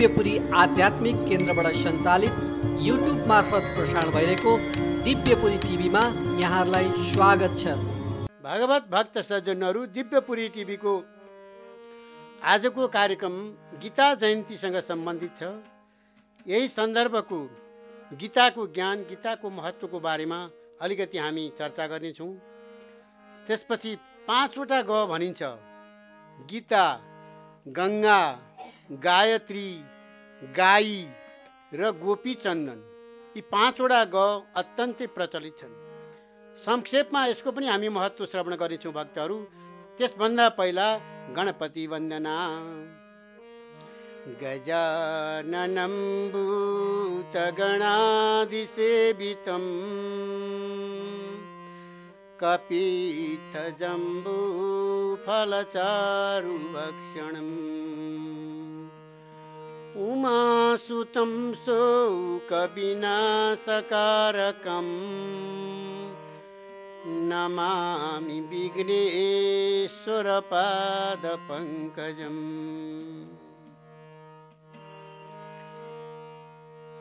दिव्यपुरी आध्यात्मिक केन्द्रबाट सञ्चालित युट्युब मार्फत प्रसारण भइरहेको दिव्यपुरी टिभीमा यहाँहरूलाई स्वागत छ। भागवत भक्त सज्जनहरू, दिव्यपुरी टिभीको आजको कार्यक्रम गीता जयन्तीसँग सम्बन्धित छ। यही सन्दर्भको गीताको ज्ञान, गीताको महत्त्वको बारेमा अलिकति हामी चर्चा गर्नेछौँ। त्यसपछि 5वटा ग भनिन्छ: गीता, गङ्गा, गायत्री, गाई र गोपी चन्दन। यी 5वटा ग अत्यन्तै प्रचलित छन्। संक्षेपमा यसको पनि हामी महत्त्व श्रवण गर्नेछौँ भक्तहरू। त्यसभन्दा पहिला गणपति वन्दना। गजाननं भूतगणाधिसेवितं कपित्थजम्बूफलचारुभक्षणम् उमासुतं शोकविनाशकारकं नमामि विघ्नेश्वरपादपङ्कजम्।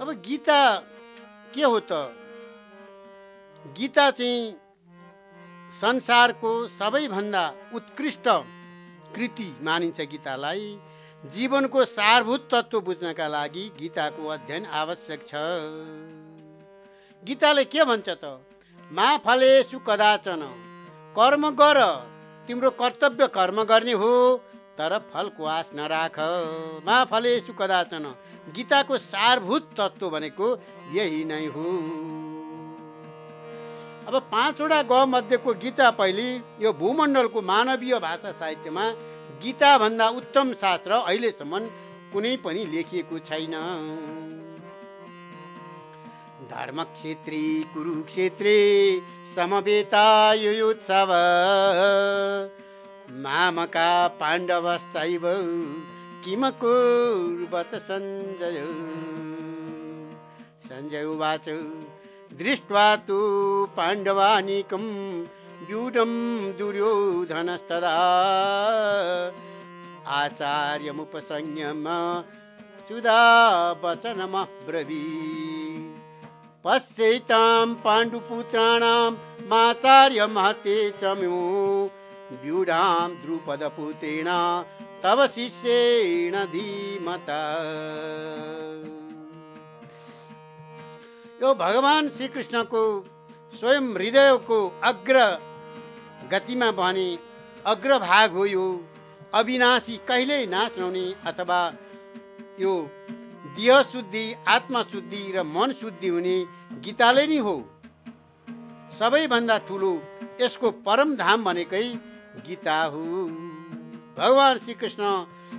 अब गीता के हो त? गीता चाहिँ संसारको सबैभन्दा उत्कृष्ट कृति मानिन्छ। गीतालाई जीवनको सारभूत तत्त्व बुझ्नका लागि गीताको अध्ययन आवश्यक छ। गीताले के भन्छ त? मा फलेषु कदाचन, कर्म गर, तिम्रो कर्तव्य कर्म गर्ने हो, तर फलको आश नराख। मा फलेषु कदाचन, गीताको सारभूत तत्त्व भनेको यही नै हो। अब 5वटा ग मध्येको गीता पहिली यो भूमण्डलको मानवीय भाषा साहित्यमा गीताभन्दा उत्तम शास्त्र अहिलेसम्म कुनै पनि लेखिएको छैन। धर्मक्षेत्रे कुरुक्षेत्रे समवेतायुत्सव मामका पाण्डवश्चैव किमकुर्वत सञ्जय। सञ्जय उवाच दृष्ट्वा तु पाण्डवानीकं व्यूढं दुर्योधनस्तदा आचार्यमुपसंयम सुधा वचनमब्रवीत्। पश्यैतां पाण्डुपुत्राणां माचार्य महते च म्यो व्यूढां द्रुपदपुत्रेण तव शिष्येण धीमता। यो भगवान श्रीकृष्णको स्वयं हृदयको अग्र गतिमा बहने अग्रभाग हो। यो अविनाशी, कहिल्यै नाश नहुने अथवा यो देह शुद्धि, आत्मा शुद्धि र मन शुद्धि हुने गीताले नै हो। सबैभन्दा ठुलो यसको परम धाम भनेकै गीता हो। भगवान श्रीकृष्ण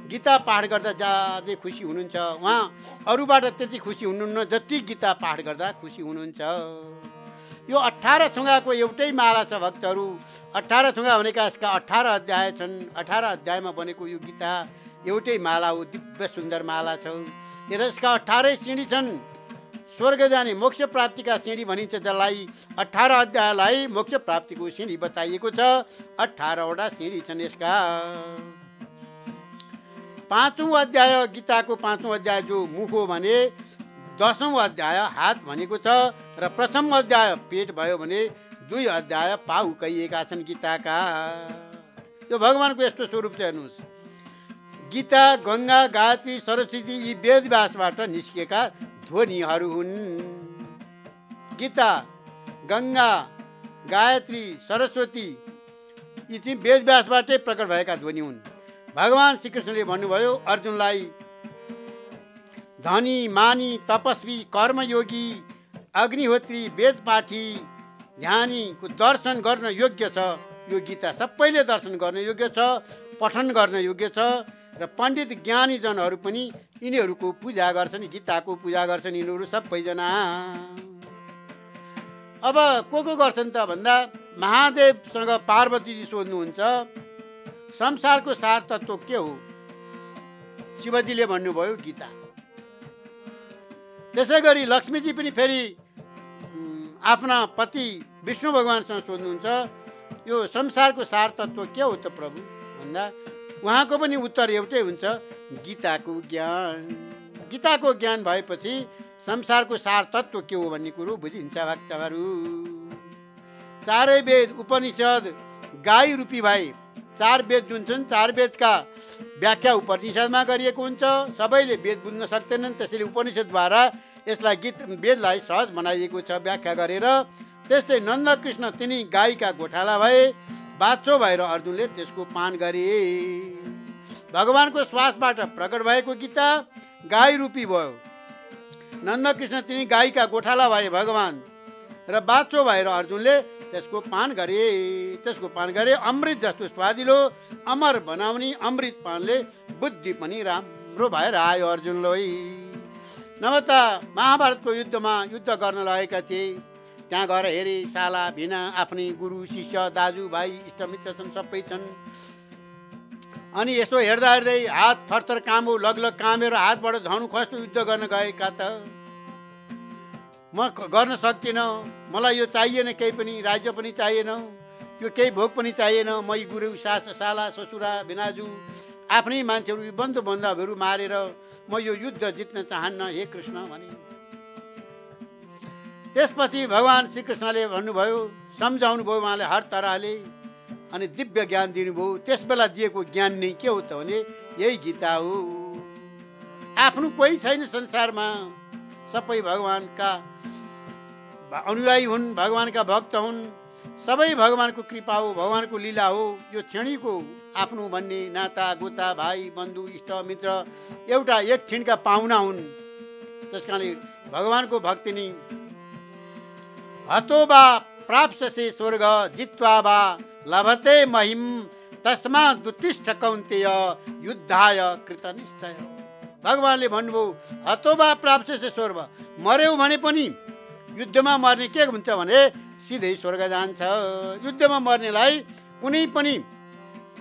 गीता पाठ गर्दा ज्यादै खुसी हुनुहुन्छ। उहाँ अरूबाट त्यति खुसी हुनुहुन्न जति गीता पाठ गर्दा खुसी हुनुहुन्छ। यो 18 थुङ्गाको एउटै माला छ भक्तहरू। 18 थुङ्गा भनेका यसका 18 अध्याय छन्। 18 अध्यायमा बनेको यो गीता एउटै माला हो। दिव्य सुन्दर माला छ। यसका 18 सिँढी छन्। स्वर्ग जाने मोक्ष प्राप्तिका सिँढी भनिन्छ जसलाई। 18 अध्यायलाई मोक्ष प्राप्तिको सिँढी बताइएको छ। 18वटा सिँढी छन् यसका। 5औं अध्याय गीताको 5औं अध्याय जो मुख हो भने 10औं अध्याय हात भनेको छ र प्रथम अध्याय पेट भयो भने 2 अध्याय पाउ कहिएका छन् गीताका। यो भगवानको यस्तो स्वरूप चाहिँ हेर्नुहोस्। गीता, गङ्गा, गायत्री, सरस्वती यी वेदव्यासबाट निस्किएका ध्वनिहरू हुन्। गीता, गङ्गा, गायत्री, सरस्वती यी चाहिँ वेदव्यासबाटै प्रकट भएका ध्वनि हुन्। भगवान श्रीकृष्णले भन्नुभयो अर्जुनलाई, धनी, मानी, तपस्वी, कर्मयोगी, अग्निहोत्री, वेदपाठी, ध्यानीको दर्शन गर्न योग्य छ यो गीता। सबैले दर्शन गर्न योग्य छ, पठन गर्न योग्य छ र पण्डित ज्ञानीजनहरू पनि यिनीहरूको पूजा गर्छन्, गीताको पूजा गर्छन् यिनीहरू सबैजना। अब को गर्छन् त भन्दा महादेवसँग पार्वतीजी सोध्नुहुन्छ संसारको सार तत्त्व के हो? शिवजीले भन्नुभयो गीता। त्यसै गरी लक्ष्मीजी पनि फेरि आफ्ना पति विष्णु भगवानसँग सोध्नुहुन्छ यो संसारको सार तत्त्व के हो त प्रभु भन्दा उहाँको पनि उत्तर एउटै हुन्छ, गीताको ज्ञान। गीताको ज्ञान भएपछि संसारको सार तत्त्व के हो भन्ने कुरो बुझिन्छ भक्तहरू। चारै वेद उपनिषद गाई रूपी भए। 4 वेद जुन छन् 4 वेदका व्याख्या उपनिषदमा गरिएको हुन्छ। सबैले वेद बुझ्न सक्दैनन्, त्यसैले उपनिषदद्वारा यसलाई वेदलाई सहज बनाइएको छ व्याख्या गरेर। त्यस्तै नन्दकृष्ण तिनी गाईका गोठाला भए। बाछो भएर अर्जुनले त्यसको पान गरे। भगवानको श्वासबाट प्रकट भएको गीता गाई रूपी भयो। नन्दकृष्ण तिनी गाईका गोठाला भए भगवान, र बाछो भएर अर्जुनले त्यसको पान गरे। अमृत जस्तो स्वादिलो अमर बनाउने अमृत पानले बुद्धि पनि राम्रो भएर आयो अर्जुनलाई। नभए महाभारतको युद्धमा युद्ध गर्न लागेका थिए। त्यहाँ गएर हेरे साला भिना आफ्नै गुरु शिष्य दाजुभाइ इष्टमित्र छन्, सबै छन्। अनि यसो हेर्दा हेर्दै हात थरथर कामो लगलग कामेर हातबाट झनु खस्नु युद्ध गर्न गएका त म गर्न सक्दिनँ। मलाई यो चाहिएन, केही पनि राज्य पनि चाहिएन, यो केही भोग पनि चाहिएन। म यी गुरु साला ससुरा भिनाजु आफ्नै मान्छेहरू बन्धु बान्धवहरू मारेर म यो युद्ध जित्न चाहन्न हे कृष्ण भने। त्यसपछि भगवान श्रीकृष्णले भन्नुभयो, सम्झाउनु भयो उहाँले हर तरहले, अनि दिव्य ज्ञान दिनुभयो। त्यस बेला दिएको ज्ञान नै के हो त भने यही गीता हो। आफ्नो कोही छैन संसारमा, सबै भगवानका अनुयायी हुन्, भगवानका भक्त हुन्। सबै भगवानको कृपा हो, भगवानको लीला हो। यो क्षणिको आफ्नो भन्ने नाता गोता भाइ बन्धु इष्ट मित्र एउटा एक क्षणका पाहुना हुन्। त्यस कारणले भगवानको भक्ति नै हतो वा प्राप्स्यसे स्वर्ग जित्वा वा लभते महिम तस्मात् उत्तिष्ठ कौन्तेय युद्धाय कृतनिश्चय। भगवानले भन्नुभयो हतो वा प्राप्स्यसे स्वर्ग, मर्यौ भने पनि युद्धमा मर्ने के हुन्छ भने सिधै स्वर्ग जान्छ। युद्धमा मर्नेलाई कुनै पनि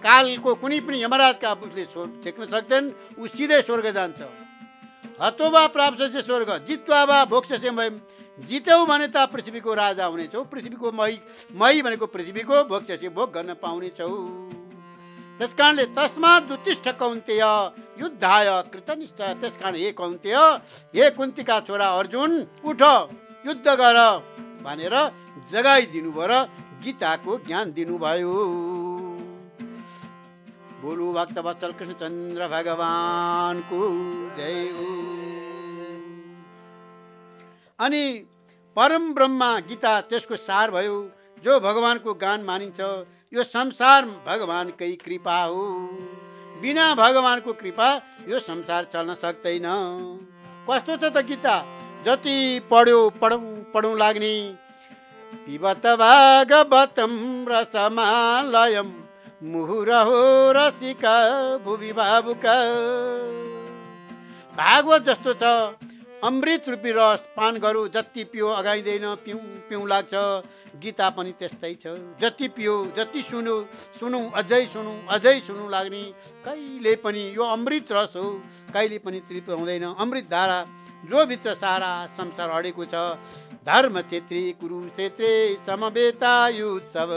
कालको कुनै पनि यमराजका उसले छेक्न सक्दैन, ऊ सिधै स्वर्ग जान्छ। हतो वा प्राप्स्यसे स्वर्ग जित्वा वा भोक्ष्यसे महिम, जित्यौ भने त पृथ्वीको राजा हुनेछौ, पृथ्वीको मही भनेको पृथ्वीको, भोक्ष्यसे भोग गर्न पाउनेछौ। त्यस कारणले तस्मात् उत्तिष्ठ कौन्तेय युद्धाय कृतनिष्ठ। त्यस कारण हे कौन्तेय, हे कुन्तीका छोरा अर्जुन, उठ युद्ध गर भनेर जगाइदिनु भयो र गीताको ज्ञान दिनुभयो। बोलु भक्तवत्सल कृष्णचन्द्र भगवानको जय हो। अनि परम ब्रह्मा गीता त्यसको सार भयो, जो भगवानको गान मानिन्छ। यो संसार भगवानकै कृपा हो। बिना भगवानको कृपा यो संसार चल्न सक्दैन। कस्तो छ त गीता, जति पढ्यो पढौँ लाग्ने। पिबत भागवतम रसमालयम मुहुरहो रसिका भुवि भावुका। भागवत जस्तो छ अमृत रूपी रस पान गरौँ, जति पियो अगाइँदैन, पिउँ पिउँ लाग्छ। गीता पनि त्यस्तै छ, जति पियो जति सुनौँ अझै सुनौँ लाग्ने। कहिले पनि यो अमृत रस हो, कहिले पनि तृप्त हुँदैन। अमृत धारा जो भित्र सारा संसार अडेको छ। धर्म क्षेत्री कुरुक्षेत्रे समवेतायुत्सव।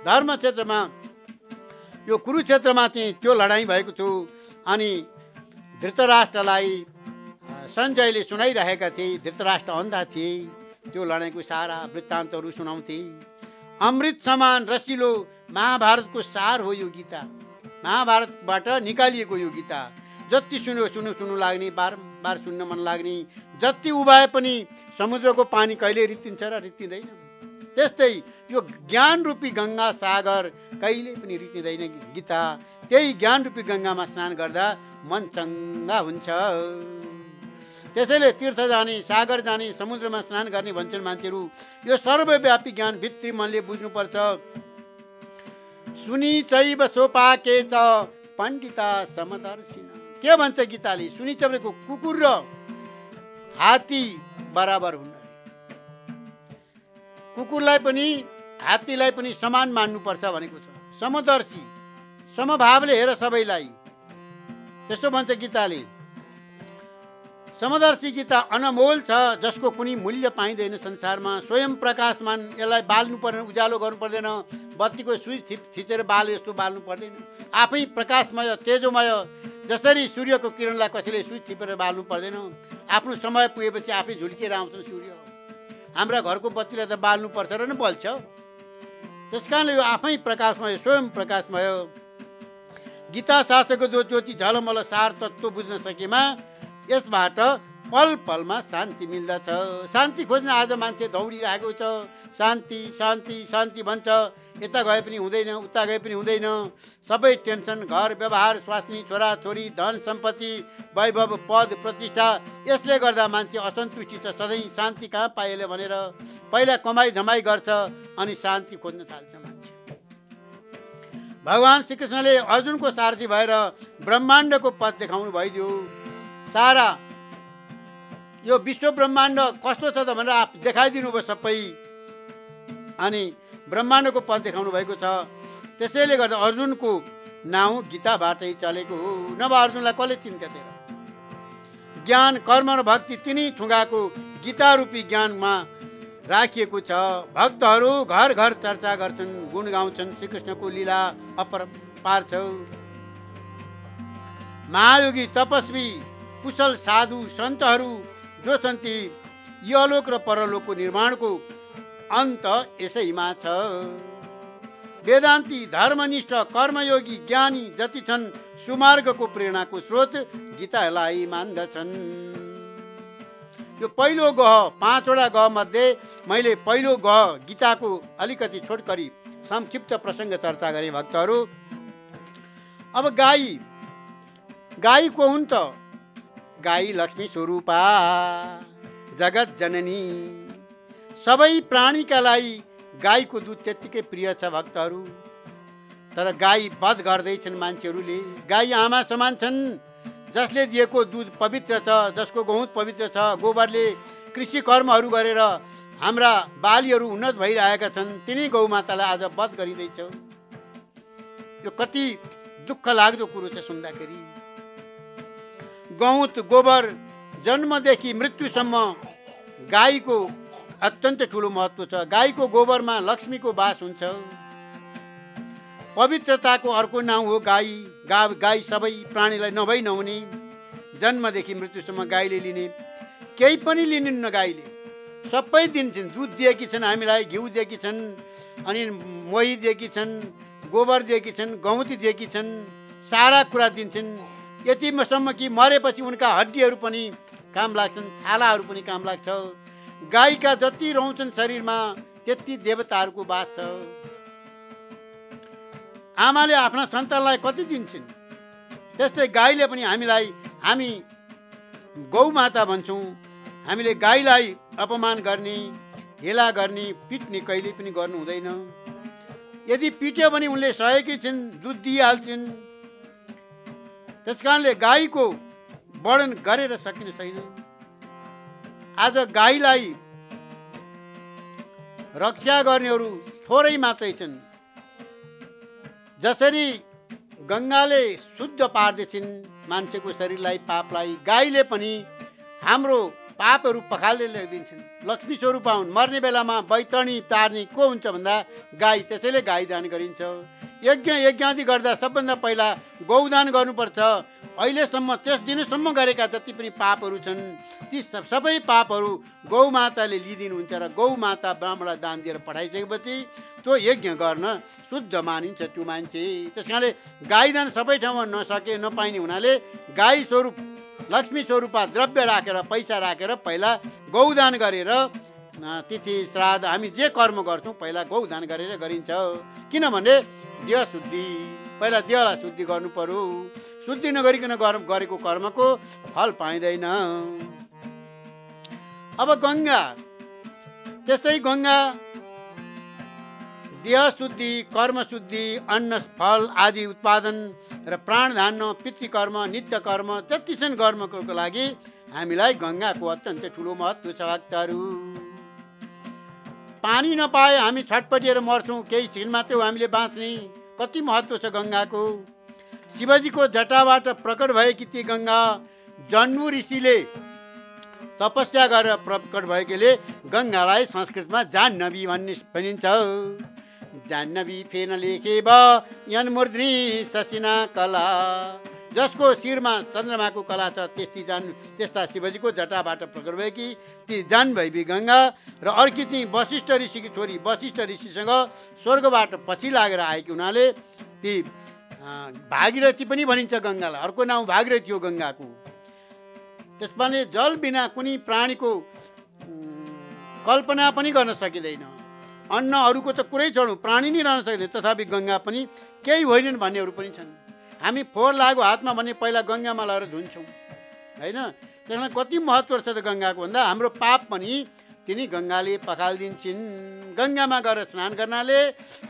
धर्म क्षेत्रमा यो कुरुक्षेत्रमा चाहिँ त्यो लडाइँ भएको थियो। अनि धृतराष्ट्रलाई सञ्जयले सुनाइरहेका थिए। धृतराष्ट्र अन्धा थिए, त्यो लडाइँको सारा वृत्तान्तहरू सुनाउँथे। अमृत समान रसिलो महाभारतको सार हो यो गीता। महाभारतबाट निकालिएको यो गीता। जति सुनु लाग्ने, बारम्बार सुन्न मन लाग्ने। जति उभाए पनि समुद्रको पानी कहिले रित्तिन्छ र रित्तिँदैन। त्यस्तै यो ज्ञान रूपी गङ्गा सागर कहिले पनि रित्तिँदैन गीता। त्यही ज्ञान रूपी गङ्गामा स्नान गर्दा मन चङ्गा हुन्छ। त्यसैले तीर्थ जाने, सागर जाने, समुद्रमा स्नान गर्ने भन्छन् मान्छेहरू। यो सर्वव्यापी ज्ञान भित्री मनले बुझ्नुपर्छ। सुनि चैव सोपाके च पण्डिता समदर्शिन। के भन्छ गीताले? सुनि चैवको कुकुर र हात्ती बराबर हुन्। कुकुरलाई पनि हात्तीलाई पनि समान मान्नुपर्छ भनेको छ। समदर्शी, समभावले हेर सबैलाई, त्यस्तो भन्छ गीताले। समदर्शी गीता अनमोल छ, जसको कुनै मूल्य पाइँदैन संसारमा। स्वयं प्रकाशमान, यसलाई बाल्नु पर्दैन, उज्यालो गर्नु पर्दैन। बत्तीको स्विच थिचेर बाल यस्तो बाल्नु पर्दैन। आफै प्रकाशमय तेजोमय, जसरी सूर्यको किरणलाई कसैले स्विच टिपेर बाल्नु पर्दैन, आफ्नो समय पुगेपछि आफै झुल्किएर आउँछन् सूर्य। हाम्रा घरको बत्तीलाई त बाल्नु पर्छ र नै बल्छ। त्यस कारणले यो आफै प्रकाशमय, स्वयं प्रकाशमय गीता शास्त्रको ज्योति झलमल सार तत्त्व बुझ्न सकेमा यसबाट पल पलमा शान्ति मिल्दछ। शान्ति खोज्न आज मान्छे दौडिरहेको छ। शान्ति शान्ति शान्ति भन्छ, यता गए पनि हुँदैन, उता गए पनि हुँदैन। सबै टेन्सन, घर व्यवहार, स्वास्नी, छोरा छोरी, धन सम्पत्ति, वैभव, पद, प्रतिष्ठा, यसले गर्दा मान्छे असन्तुष्टि छ। सधैँ शान्ति कहाँ पाइएले भनेर पहिला कमाइ धमाइ गर्छ अनि शान्ति खोज्न थाल्छ मान्छे। भगवान् श्रीकृष्णले अर्जुनको सारथी भएर ब्रह्माण्डको पथ देखाउनु भइदियो। सारा यो विश्व ब्रह्माण्ड कस्तो छ त भनेर देखाइदिनु भयो सबै, अनि ब्रह्माण्डको पथ देखाउनु भएको छ। त्यसैले गर्दा अर्जुनको नाउँ गीताबाटै चलेको हो, नभए अर्जुनलाई कसले चिन्थ्यो त? ज्ञान, कर्म र भक्ति तिनै थुङ्गाको गीता रूपी ज्ञानमा राखिएको छ। भक्तहरू घर घर चर्चा गर्छन्, गुण गाउँछन्, श्रीकृष्णको लीला अपरपार छ। महायोगी, तपस्वी, कुशल साधु सन्तहरू जो छन् ती यलोक र परलोकको निर्माणको अन्त यसैमा छ। वेदान्ती, धर्मनिष्ठ, कर्मयोगी, ज्ञानी जति छन् सुमार्गको प्रेरणाको स्रोत गीतालाई मान्दछन्। यो पहिलो गह, 5 वटा गह मध्ये मैले पहिलो गह गीताको अलिकति छोटकरी संक्षिप्त प्रसङ्ग चर्चा गरेँ भक्तहरू। अब गाई को हुन् त? गाई लक्ष्मी स्वरूपा, जगत जननी। सबै प्राणीका लागि गाईको दुध त्यत्तिकै प्रिय छ भक्तहरू। तर गाई वध गर्दैछन् मान्छेहरूले। गाई आमा समान छन्, जसले दिएको दुध पवित्र छ, जसको गहुँत पवित्र छ। गोबरले कृषि कर्महरू गरेर हाम्रा बालीहरू उन्नत भइरहेका छन्, तिनै गौमातालाई आज वध गरिँदैछ। यो कति दुःख लाग्दो कुरो छ सुन्दाखेरि। गहुँत, गोबर जन्मदेखि मृत्युसम्म गाईको अत्यन्त ठुलो महत्त्व छ। गाईको गोबरमा लक्ष्मीको वास हुन्छ। पवित्रताको अर्को नाउँ हो गाई। गाई सबै प्राणीलाई नभई नहुने, जन्मदेखि मृत्युसम्म गाईले लिने, केही पनि लिनुहुन्न गाईले। सबै दिन्छन्। दुध दिएकी छन् हामीलाई, घिउ दिएकी छन्, अनि मोही दिएकी छन्, गोबर दिएकी छन्, गहुँती दिएकी छन्, सारा कुरा दिन्छन्। यतिसम्म कि मरेपछि उनका हड्डीहरू पनि काम लाग्छन्, छालाहरू पनि काम लाग्छ। गाईका जति रहन्छन् शरीरमा त्यति देवताहरूको वास छ। आमाले आफ्ना सन्तानलाई कति दिन्छन्, त्यस्तै गाईले पनि हामीलाई, हामी गौमाता भन्छौँ। हामीले गाईलाई अपमान गर्ने, हेला गर्ने, पिट्ने कहिले पनि गर्नु हुँदैन। यदि पिट्यो भने उनले सहेकी छिन्, दुध दिइहाल्छन्। त्यस कारणले गाईको वर्णन गरेर सकिन छैन। आज गाईलाई रक्षा गर्नेहरू थोरै मात्रै छन्। जसरी गङ्गाले शुद्ध पार्दछन् मान्छेको शरीरलाई, पापलाई, गाईले पनि हाम्रो पापहरू पखालेर ल्याइदिन्छन्। लक्ष्मी स्वरूपा हुन्। मर्ने बेलामा बैतरणी तार्ने को हुन्छ भन्दा गाई। त्यसैले गाई दान गरिन्छ। यज्ञादि गर्दा सबभन्दा पहिला गौदान गर्नुपर्छ। अहिलेसम्म त्यस दिनसम्म गरेका जति पनि पापहरू छन् ती सबै पापहरू गौमाताले लिइदिनुहुन्छ र गौमाता ब्राह्मणलाई दान दिएर पठाइसकेपछि त्यो यज्ञ गर्न शुद्ध मानिन्छ त्यो मान्छे। त्यस कारणले गाई दान सबै ठाउँमा नपाइने हुनाले गाई स्वरूप, लक्ष्मी स्वरूपा द्रव्य राखेर, पैसा राखेर पहिला गौदान गरेर, तिथि श्राद्ध हामी जे कर्म गर्छौँ पहिला गौदान गरेर गरिन्छ। किनभने देह शुद्धि, पहिला देहलाई शुद्धि गर्नु पर्यो। शुद्धि नगरिकन गरेको कर्मको फल पाइँदैन। अब गङ्गा, त्यस्तै गङ्गा देह शुद्धि, कर्म शुद्धि, अन्न फल आदि उत्पादन र प्राण धान्न, पितृकर्म, नित्य कर्म जति छन् कर्मको लागि हामीलाई गङ्गाको अत्यन्त ठुलो महत्त्व छ भक्तहरू। पानी नपाए हामी छटपटिएर मर्छौँ, केही छिन मात्रै हो हामीले बाँच्ने। कति महत्त्व छ गङ्गाको। शिवजीको जटाबाट प्रकट भएकी ती गङ्गा, जन्मु ऋषिले तपस्या गरेर प्रकट भएकोले गङ्गालाई संस्कृतमा जाह्नवी भन्ने भनिन्छ। जाह्नवी फेन लेखे यन्मुर्ध्नी ससिना कला जसको शिरमा चन्द्रमाको कला छ त्यस्ता शिवजीको जटाबाट प्रकट भएकी ती जानभैवी गङ्गा र अर्की चाहिँ वशिष्ठ ऋषिकी छोरी वशिष्ठ ऋषिसँग स्वर्गबाट पछि लागेर आएकी हुनाले ती भागीरथी पनि भनिन्छ गङ्गालाई। अर्को नाउँ भागीरथी हो गङ्गाको। त्यसमाले जल बिना कुनै प्राणीको कल्पना पनि गर्न सकिँदैन। अन्न अरूको त कुरै छोडौँ, प्राणी नै रहन सक्दैन, तथापि गङ्गा पनि केही होइनन् भन्नेहरू पनि छन्। हामी फोहोर लाग्यो हातमा भने पहिला गङ्गामा लगेर धुन्छौँ होइन। त्यसमा कति महत्त्व छ त गङ्गाको भन्दा हाम्रो पाप पनि तिनी गङ्गाले पखालिदिन्छन्। गङ्गामा गएर स्नान गर्नाले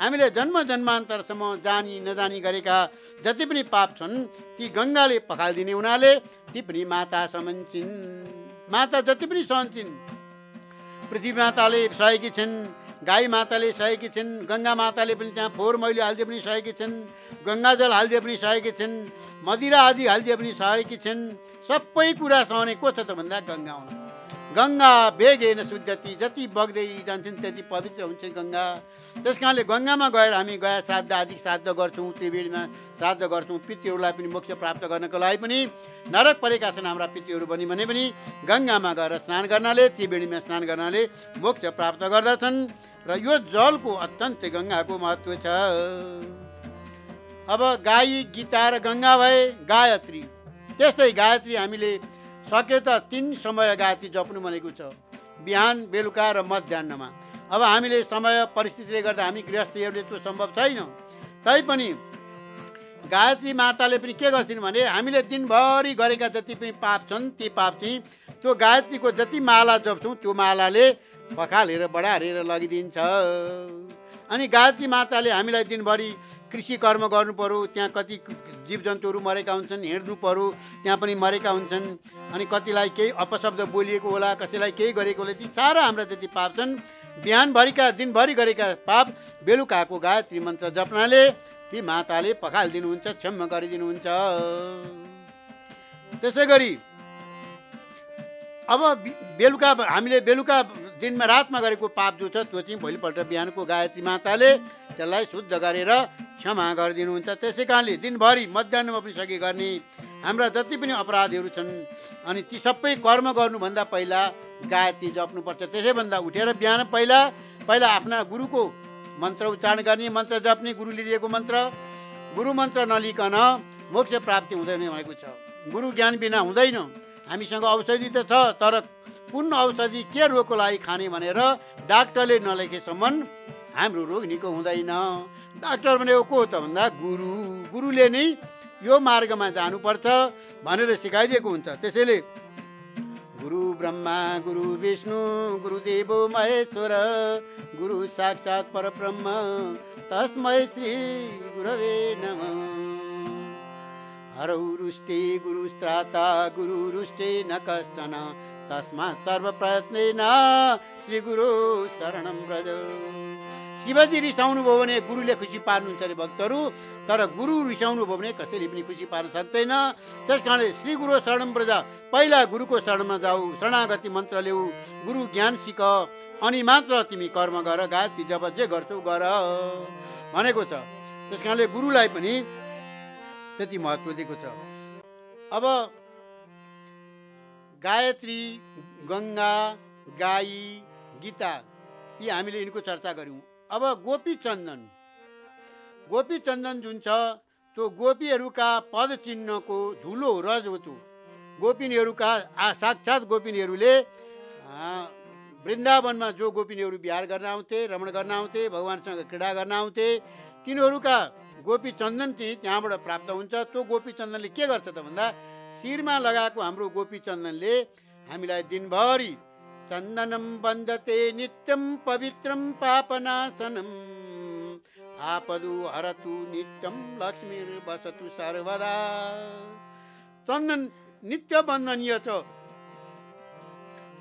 हामीले जन्म जन्मान्तरसम्म जानी नजानी गरेका जति पनि पाप छन् ती गङ्गाले पखालिदिने हुनाले ती पनि माता समन्छन्। माता जति पनि सहन्छन्, पृथ्वी माताले सहेकी छिन्, गाई माताले सहेकी छिन्, गङ्गा माताले पनि त्यहाँ फोहोर मैलो हालिदिए पनि सहेकी छिन्, गङ्गाजल हालिदिए पनि सहेकी छिन्, मदिरा आदि हालिदिए पनि सहेकी छिन्। सबै कुरा सहने को छ त भन्दा गङ्गा हुन्। गङ्गा वेगेन शुद्धति, जति बग्दै जान्छन् त्यति पवित्र हुन्छ गङ्गा। त्यस कारणले गङ्गामा गएर हामी गया श्राद्ध आदि श्राद्ध गर्छौँ, त्रिवेणीमा श्राद्ध गर्छौँ। पितृहरूलाई पनि मोक्ष प्राप्त गर्नको लागि पनि नरक परेका छन् हाम्रा पितृहरू भने पनि गङ्गामा गएर स्नान गर्नाले त्रिवेणीमा स्नान गर्नाले मोक्ष प्राप्त गर्दछन्। र यो जलको अत्यन्तै गङ्गाको महत्त्व छ। अब गाई गीता र गङ्गा भए गायत्री। त्यस्तै गायत्री हामीले सके त 3 समय गायत्री जप्नु भनेको छ, बिहान बेलुका र मध्याहमा। अब हामीले समय परिस्थितिले गर्दा हामी गृहस्थीहरूले त्यो सम्भव छैन। तैपनि गायत्री माताले पनि के गर्छिन् भने हामीले दिनभरि गरेका जति पनि पाप छन् ती पाप चाहिँ त्यो गायत्रीको जति माला जप्छौँ त्यो मालाले पखालेर बढारेर लगिदिन्छ। अनि गायत्री माताले हामीलाई दिनभरि कृषि कर्म गर्नु पर्यो, त्यहाँ कति जीवजन्तुहरू मरेका हुन्छन्, हिँड्नु पर्यो, त्यहाँ पनि मरेका हुन्छन्। अनि कतिलाई केही अपशब्द बोलिएको होला, कसैलाई केही गरेको होला, ती सारा हाम्रा जति पाप छन् बिहानभरिका दिनभरि गरेका पाप बेलुकाको गायत्री मन्त्र जप्नाले ती माताले पखालिदिनुहुन्छ, क्षमा गरिदिनुहुन्छ। त्यसै गरी अब बेलुका हामीले बेलुका दिनमा रातमा गरेको पाप जो छ त्यो चाहिँ भोलिपल्ट बिहानको गायत्री माताले त्यसलाई शुद्ध गरेर क्षमा गरिदिनुहुन्छ। त्यसै कारणले दिनभरि मध्याहमा पनि सके गर्ने हाम्रा जति पनि अपराधहरू छन् अनि ती सबै कर्म गर्नुभन्दा पहिला गायत्री जप्नुपर्छ। त्यसैभन्दा उठेर बिहान पहिला आफ्ना गुरुको मन्त्र उच्चारण गर्ने, मन्त्र जप्ने, गुरुले दिएको मन्त्र। गुरु मन्त्र नलिकन मोक्ष प्राप्ति हुँदैन भनेको छ। गुरु ज्ञान बिना हुँदैन। हामीसँग औषधि त छ, तर कुन औषधि के रोगको लागि खाने भनेर डाक्टरले नलेखेसम्म हाम्रो रोग निको हुँदैन। डाक्टर भनेको को त भन्दा गुरुले नै यो मार्गमा जानुपर्छ भनेर सिकाइदिएको हुन्छ। त्यसैले गुरु ब्रह्मा गुरु विष्णु गुरुदेव महेश्वर गुरु साक्षात् परब्रह्म तस्मै श्री गुरवे नमः। हरौ रुष्टे गुरु स्त्राता गुरु रुष्टे न कश्चन तस्मात् सर्व प्रयत्नेन श्री गुरु शरणं व्रज। शिवजी रिसाउनु भयो भने गुरुले खुसी पार्नुहुन्छ अरे भक्तहरू, तर गुरु रिसाउनु भयो भने कसैले पनि खुसी पार्न सक्दैन। त्यस कारणले श्री गुरु शरणं व्रज, पहिला गुरुको शरणमा जाऊ, शरणागति मन्त्र ल्याऊ, गुरु ज्ञान सिक, अनि मात्र तिमी कर्म गर, गायत्री जप जे गर्छौ गर भनेको छ। त्यस कारणले गुरुलाई पनि त्यति महत्त्व दिएको छ। अब गायत्री, गङ्गा, गाई, गीता यी हामीले यिनको चर्चा गऱ्यौँ। अब गोपी चन्दन जुन छ त्यो गोपीहरूका पद चिन्हको धुलो रजवतु गोपिनीहरूका साक्षात् गोपिनीहरूले वृन्दावनमा जो गोपिनीहरू बिहार गर्न आउँथे, रमण गर्न आउँथे, भगवानसँग क्रीडा गर्न आउँथे, तिनीहरूका गोपी चन्दन चाहिँ त्यहाँबाट प्राप्त हुन्छ। त्यो गोपी चन्दनले के गर्छ त भन्दा शिरमा लगाएको हाम्रो गोपी चन्दनले हामीलाई दिनभरि चन्दनम बन्दते नित्यम पवित्रम पापनाशनम आपदु हरतु नित्यम लक्ष्मीर बसतु सर्वदा। चन्दन नित्य बन्दनीय छ।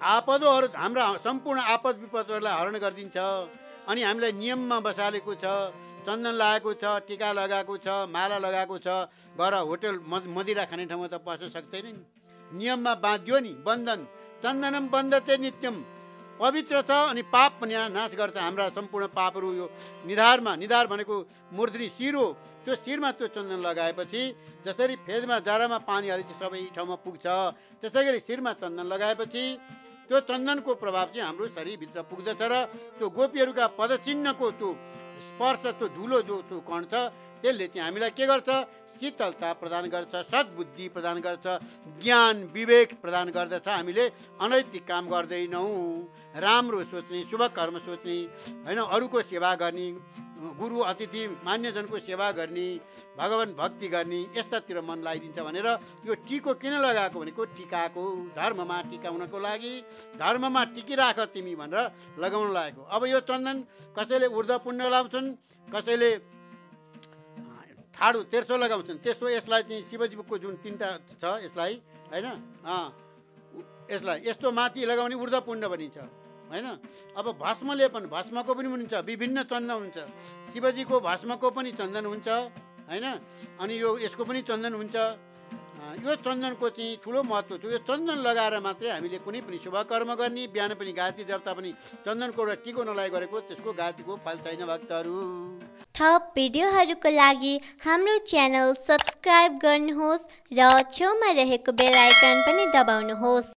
आपदहरू हाम्रा सम्पूर्ण आपद विपदहरूलाई हरण गरिदिन्छ। अनि हामीलाई नियममा बसालेको छ, चन्दन लगाएको छ, टिका लगाएको छ, माला लगाएको छ। गएर होटल मदिरा खाने ठाउँमा त पस्न सक्दैन नि, नियममा बाँधियो नि। बन्धन चन्दनम बन्दते नित्यम, पवित्र छ अनि पाप पनि यहाँ नाश गर्छ। हाम्रा सम्पूर्ण पापहरू यो निधार भनेको मूर्धनी शिर हो। त्यो शिरमा त्यो चन्दन लगाएपछि जसरी फेदमा जरामा पानी हालेपछि सबै ठाउँमा पुग्छ, त्यसै गरी शिरमा चन्दन लगाएपछि त्यो चन्दनको प्रभाव चाहिँ हाम्रो शरीरभित्र पुग्दछ र त्यो गोपीहरूका पदचिन्हको त्यो स्पर्श, त्यो धुलो जो त्यो कण छ त्यसले चाहिँ हामीलाई के गर्छ? शीतलता प्रदान गर्छ, सद्बुद्धि प्रदान गर्छ, ज्ञान विवेक प्रदान गर्दछ। हामीले अनैतिक काम गर्दैनौँ, राम्रो सोच्ने, शुभ कर्म सोच्ने, होइन, अरूको सेवा गर्ने, गुरु अतिथि मान्यजनको सेवा गर्ने, भगवान भक्ति गर्ने, यस्तातिर मन लगाइदिन्छ भनेर यो टिको किन लगाएको भनेको टिकाको धर्ममा टिकाउनको लागि, धर्ममा टिकिराख तिमी भनेर लगाउन लागेको। अब यो चन्दन कसैले ऊर्ध्वपुण्ड लगाउँछन्, कसैले ठाडो तेर्सो लगाउँछन्। त्यसो यसलाई चाहिँ शिवजीको जुन तिनवटा छ यसलाई, होइन, यसलाई यस्तो माथि लगाउने ऊर्ध्वपुण्ड भनिन्छ, होइन। अब भस्म लेपन, भस्मको पनि हुन्छ, विभिन्न चन्दन हुन्छ। शिवजीको भस्मको पनि चन्दन हुन्छ, होइन, अनि यो यसको पनि चन्दन हुन्छ। यो चन्दनको चाहिँ ठुलो महत्त्व छ। यो चन्दन लगाएर मात्रै हामीले कुनै पनि शुभ कर्म गर्ने, बिहान पनि गायत्री जप्ता पनि चन्दनको एउटा टिको नलाइ गरेको त्यसको गायत्रीको फल छैन भक्तहरू। थप भिडियोहरूको लागि हाम्रो च्यानल सब्स्क्राइब गर्नुहोस् र छेउमा रहेको बेल आइकन पनि दबाउनुहोस्।